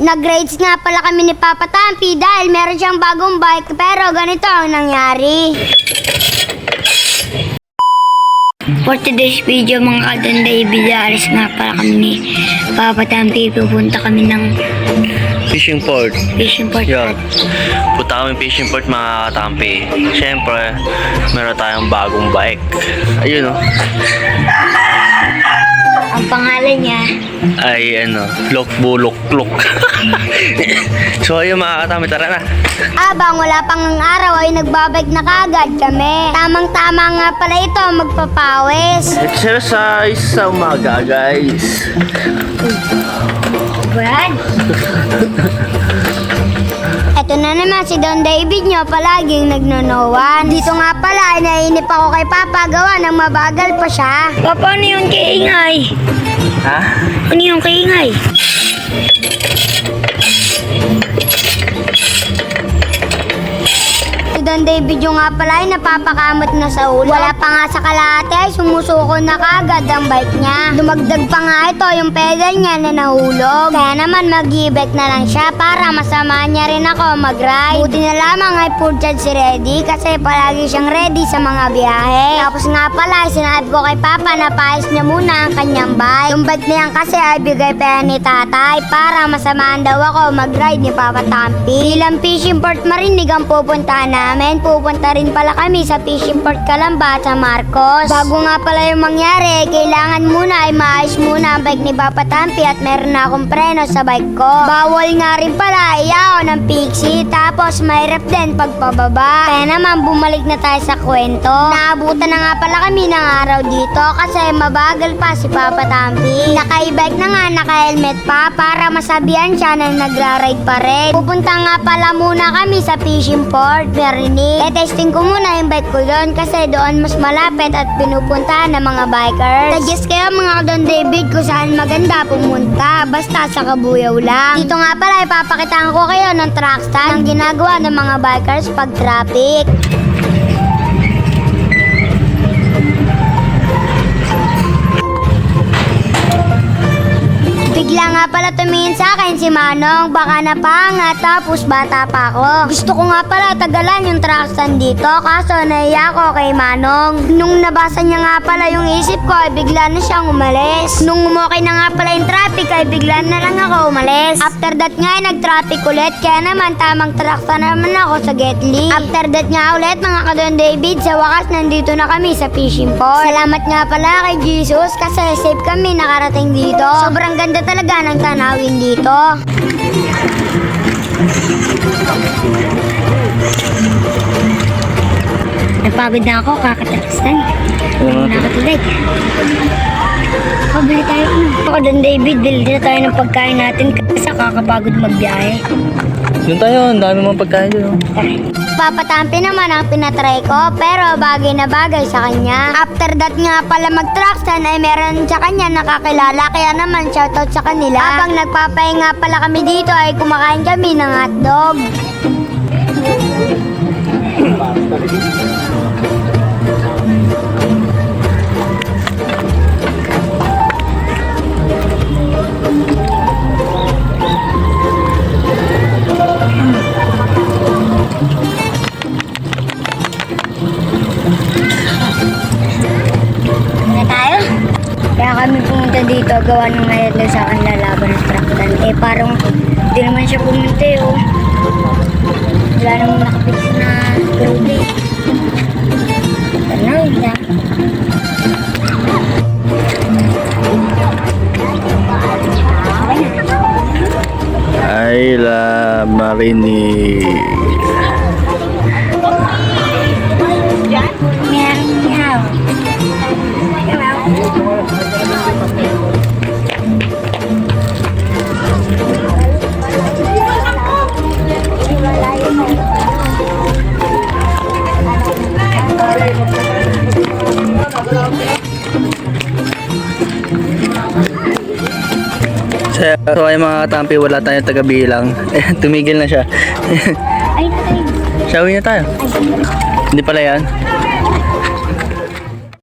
Nag-grades nga pala kami ni Papa Tampi dahil meron siyang bagong bike pero ganito ang nangyari. For today's video mga kadanday, bidaris nga pala kami ni Papa Tampi. Pupunta kami ng Fishing port. Yan. Punta kami fishing port mga katampi. Siyempre, meron tayong bagong bike. Ayun oh. Ang pangalan niya Ay Lokbulukluk. So ayun mga katampi, tara na. Abang wala pang ang araw ay nagbabike na kaagad kami. Tamang-tama nga pala ito magpapawis. Exercise sa umaga guys. Brad? Eto na naman si Don David nyo palaging nagnonowan. Dito nga pala ay nainip ako kay Papa gawa ng mabagal pa siya. Papa, ano yung kaingay? Ha? Ano yung kaingay? Si Don David yung nga pala ay napapakamot na sa ulo. Wala pa nga sa kalate ay sumusuko na kagad ang bike niya. Dumagdag pa nga ito yung pedal niya na nahulog. Kaya naman mag-e-bike na lang siya para masamahan niya rin ako mag-ride. Buti na lamang ay full charge si Reddy kasi palagi siyang ready sa mga biyahe. Tapos nga pala ay sinabi ko kay Papa na paayos niya muna ang kanyang bike. Yung bike na yan kasi ay bigay pa yan ni tatay para masamahan daw ako mag-ride ni Papa Tampi. Ilang fishing port Marinig ang pupuntahan namin. Pupunta rin pala kami sa fishing port Calamba at sa Marcos. Bago nga pala yung mangyari, kailangan muna ay maayos muna ang bike ni Papa Tampi at meron na akong preno sa bike ko. Bawal nga rin pala iyaw ng pixie tapos mahirap din pagpababa. Kaya naman bumalik na tayo sa kwento. Naabutan na nga pala kami ng araw dito kasi mabagal pa si Papa Tampi. Naka-e-bike na nga, naka-helmet pa para masabihan siya na nagra-ride pa rin. Pupunta nga pala muna kami sa fishing port Marinig. Testing ko muna yung bike ko doon kasi doon mas malapit at pinupuntahan ng mga bikers. Suggest kayo mga Don David kung saan maganda pumunta. Basta sa Kabuyaw lang. Dito nga pala ipapakitaan ko kayo ng track stand ng ginagawa ng mga bikers pag traffic. Bigla nga pala tumingin sa akin si Manong, baka napangat tapos bata pa ako. Gusto ko nga pala tagalan yung truck stand dito kaso naiya ko kay Manong. Nung nabasa niya nga pala yung isip ko ay bigla na siyang umalis. Nung umokay na nga pala yung traffic ay bigla na lang ako umalis. After that nga ay nag-traffic ulit kaya naman tamang truck stand naman ako sa Getly. After that nga ulit mga Don David, sa wakas nandito na kami sa fishing port. Salamat nga pala kay Jesus kasi safe kami nakarating dito. Sobrang ganda talaga ng tanawin dito. Napagod na ako, kakatalastan. Nakatulig. Pabili tayo. Ako Don David, bili na tayo ng pagkain natin kasi kakapagod magbiyahe. Doon tayo, ang dami mga pagkain doon. Papa Tampi naman ang pinatry ko pero bagay na bagay sa kanya. After that nga pala mag-truck stand ay meron sa kanya nakakilala kaya naman shoutout sa kanila. Habang nagpapahinga pala kami dito ay kumakain kami ng hotdog. Kaya kami pumunta dito, gawa ng ngayon daw sa akin lalaban ng truck stand. Parang hindi naman siya pumunta oh. Wala namang nakapix na grubi. Tanawin na. Ayla Marinig. Meow. So ay mga katampi, wala tayong taga-bilang. Tumigil na siya. Ay, natay. Shawin na tayo. Hindi pala yan.